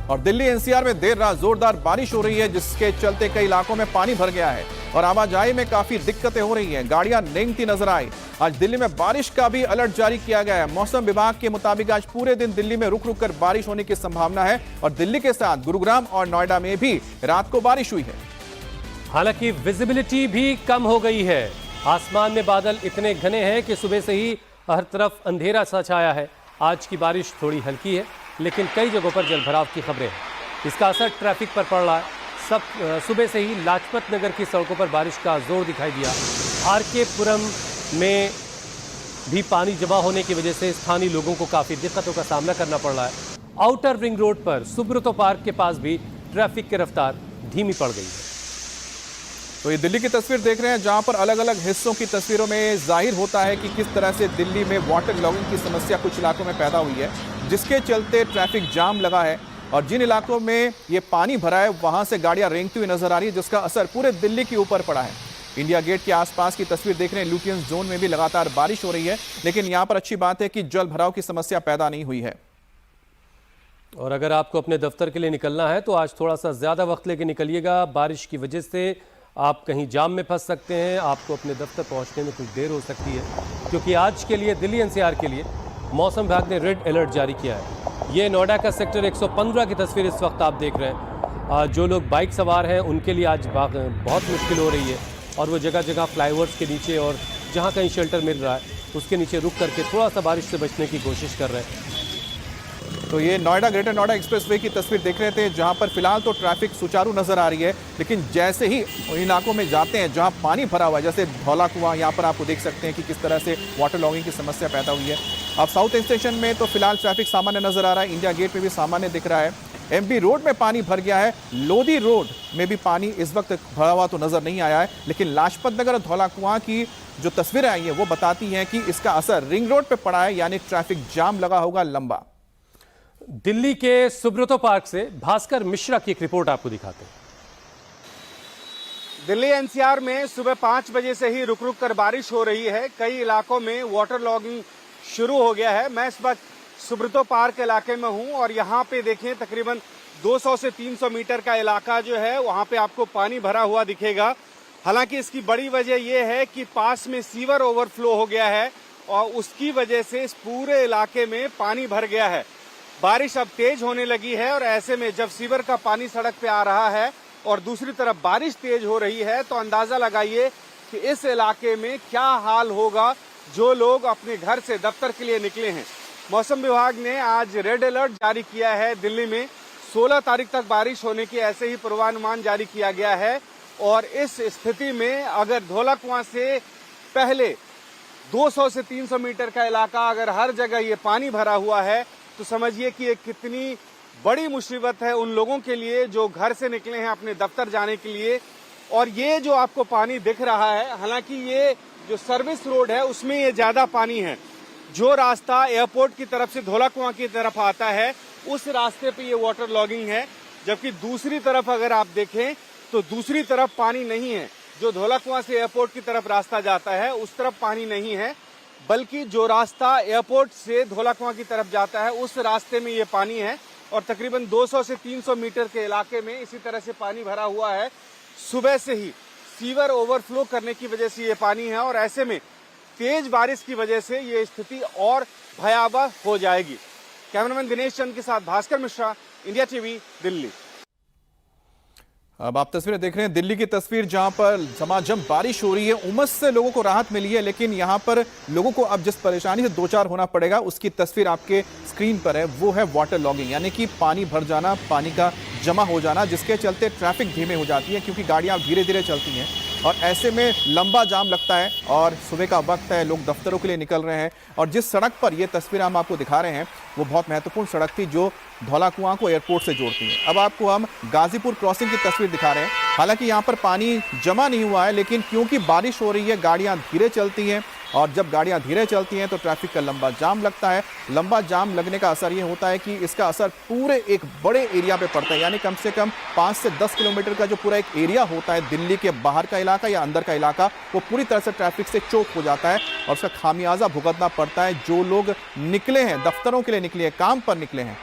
और दिल्ली एनसीआर में देर रात जोरदार बारिश हो रही है, जिसके चलते कई इलाकों में पानी भर गया है और आवाजाही में काफी दिक्कतें हो रही हैं। गाड़ियां रेंगती नजर आई। आज दिल्ली में बारिश का भी अलर्ट जारी किया गया है। मौसम विभाग के मुताबिक आज पूरे दिन दिल्ली में रुक रुक कर बारिश होने की संभावना है और दिल्ली के साथ गुरुग्राम और नोएडा में भी रात को बारिश हुई है। हालांकि विजिबिलिटी भी कम हो गई है। आसमान में बादल इतने घने हैं कि सुबह से ही हर तरफ अंधेरा सा छाया है। आज की बारिश थोड़ी हल्की है, लेकिन कई जगहों पर जलभराव की खबरें हैं। इसका असर ट्रैफिक पर पड़ रहा है। सुबह से ही लाजपत नगर की सड़कों पर बारिश का जोर दिखाई दिया। आरके पुरम में भी पानी जमा होने की वजह से स्थानीय लोगों को काफ़ी दिक्कतों का सामना करना पड़ रहा है। आउटर रिंग रोड पर सुब्रतो पार्क के पास भी ट्रैफिक की रफ्तार धीमी पड़ गई है। तो ये दिल्ली की तस्वीर देख रहे हैं, जहां पर अलग अलग हिस्सों की तस्वीरों में जाहिर होता है कि किस तरह से दिल्ली में वाटर लॉगिंग की समस्या कुछ इलाकों में पैदा हुई है, जिसके चलते ट्रैफिक जाम लगा है और जिन इलाकों में ये पानी भरा है वहां से गाड़ियां रेंगती हुई नजर आ रही है, जिसका असर पूरे दिल्ली के ऊपर पड़ा है। इंडिया गेट के आसपास की तस्वीर देख रहे हैं। लुटियंस जोन में भी लगातार बारिश हो रही है, लेकिन यहां पर अच्छी बात है कि जल भराव की समस्या पैदा नहीं हुई है। और अगर आपको अपने दफ्तर के लिए निकलना है तो आज थोड़ा सा ज्यादा वक्त लेके निकलिएगा। बारिश की वजह से आप कहीं जाम में फंस सकते हैं। आपको अपने दफ्तर पहुंचने में कुछ देर हो सकती है, क्योंकि आज के लिए दिल्ली एनसीआर के लिए मौसम विभाग ने रेड अलर्ट जारी किया है। ये नोएडा का सेक्टर 115 की तस्वीर इस वक्त आप देख रहे हैं। जो लोग बाइक सवार हैं उनके लिए आज बहुत मुश्किल हो रही है और वो जगह जगह फ्लाईओवर्स के नीचे और जहाँ कहीं शेल्टर मिल रहा है उसके नीचे रुक करके थोड़ा सा बारिश से बचने की कोशिश कर रहे हैं। तो ये नोएडा ग्रेटर नोएडा एक्सप्रेसवे की तस्वीर देख रहे थे, जहां पर फिलहाल तो ट्रैफिक सुचारू नजर आ रही है, लेकिन जैसे ही उन इलाकों में जाते हैं जहां पानी भरा हुआ है, जैसे धौला कुआं, यहाँ पर आपको देख सकते हैं कि किस तरह से वाटर लॉगिंग की समस्या पैदा हुई है। अब साउथ स्टेशन में तो फिलहाल ट्रैफिक सामान्य नजर आ रहा है। इंडिया गेट में भी सामान्य दिख रहा है। एमबी रोड में पानी भर गया है। लोधी रोड में भी पानी इस वक्त भरा हुआ तो नजर नहीं आया है, लेकिन लाजपत नगर और धौला कुआं की जो तस्वीरें आई हैं वो बताती हैं कि इसका असर रिंग रोड पर पड़ा है, यानी ट्रैफिक जाम लगा होगा लंबा। दिल्ली के सुब्रतो पार्क से भास्कर मिश्रा की एक रिपोर्ट आपको दिखाते हैं। दिल्ली एनसीआर में सुबह 5 बजे से ही रुक रुक कर बारिश हो रही है। कई इलाकों में वाटर लॉगिंग शुरू हो गया है। मैं इस वक्त सुब्रतो पार्क इलाके में हूं और यहाँ पे देखें तकरीबन 200 से 300 मीटर का इलाका जो है वहाँ पे आपको पानी भरा हुआ दिखेगा। हालांकि इसकी बड़ी वजह यह है कि पास में सीवर ओवरफ्लो हो गया है और उसकी वजह से इस पूरे इलाके में पानी भर गया है। बारिश अब तेज होने लगी है और ऐसे में जब सीवर का पानी सड़क पे आ रहा है और दूसरी तरफ बारिश तेज हो रही है तो अंदाजा लगाइए कि इस इलाके में क्या हाल होगा जो लोग अपने घर से दफ्तर के लिए निकले हैं। मौसम विभाग ने आज रेड अलर्ट जारी किया है। दिल्ली में 16 तारीख तक बारिश होने की ऐसे ही पूर्वानुमान जारी किया गया है और इस स्थिति में अगर धौला कुआं से पहले 200 से 300 मीटर का इलाका अगर हर जगह ये पानी भरा हुआ है तो समझिए कि ये कितनी बड़ी मुसीबत है उन लोगों के लिए जो घर से निकले हैं अपने दफ्तर जाने के लिए। और ये जो आपको पानी दिख रहा है, हालांकि ये जो सर्विस रोड है उसमें ये ज्यादा पानी है। जो रास्ता एयरपोर्ट की तरफ से धौला कुआं की तरफ आता है उस रास्ते पे ये वाटर लॉगिंग है, जबकि दूसरी तरफ अगर आप देखें तो दूसरी तरफ पानी नहीं है। जो धौला कुआं से एयरपोर्ट की तरफ रास्ता जाता है उस तरफ पानी नहीं है, बल्कि जो रास्ता एयरपोर्ट से धौला कुआं की तरफ जाता है उस रास्ते में ये पानी है और तकरीबन 200 से 300 मीटर के इलाके में इसी तरह से पानी भरा हुआ है। सुबह से ही सीवर ओवरफ्लो करने की वजह से ये पानी है और ऐसे में तेज बारिश की वजह से ये स्थिति और भयावह हो जाएगी। कैमरामैन दिनेश चंद के साथ भास्कर मिश्रा, इंडिया टीवी, दिल्ली। अब आप तस्वीरें देख रहे हैं, दिल्ली की तस्वीर, जहां पर झमाझम बारिश हो रही है। उमस से लोगों को राहत मिली है, लेकिन यहां पर लोगों को अब जिस परेशानी से दो चार होना पड़ेगा उसकी तस्वीर आपके स्क्रीन पर है। वो है वाटर लॉगिंग, यानी कि पानी भर जाना, पानी का जमा हो जाना, जिसके चलते ट्रैफिक धीमे हो जाती है क्योंकि गाड़ियां धीरे धीरे चलती हैं और ऐसे में लंबा जाम लगता है। और सुबह का वक्त है, लोग दफ्तरों के लिए निकल रहे हैं और जिस सड़क पर ये तस्वीर हम आपको दिखा रहे हैं वो बहुत महत्वपूर्ण सड़क थी जो धौला कुआं को एयरपोर्ट से जोड़ती है। अब आपको हम गाजीपुर क्रॉसिंग की तस्वीर दिखा रहे हैं। हालांकि यहाँ पर पानी जमा नहीं हुआ है, लेकिन क्योंकि बारिश हो रही है गाड़ियाँ धीरे चलती हैं और जब गाड़ियाँ धीरे चलती हैं तो ट्रैफिक का लंबा जाम लगता है। लंबा जाम लगने का असर ये होता है कि इसका असर पूरे एक बड़े एरिया पे पड़ता है, यानी कम से कम 5 से 10 किलोमीटर का जो पूरा एक एरिया होता है दिल्ली के बाहर का इलाका या अंदर का इलाका, वो पूरी तरह से ट्रैफिक से चोक हो जाता है और उसका खामियाजा भुगतना पड़ता है जो लोग निकले हैं, दफ्तरों के लिए निकले हैं, काम पर निकले हैं।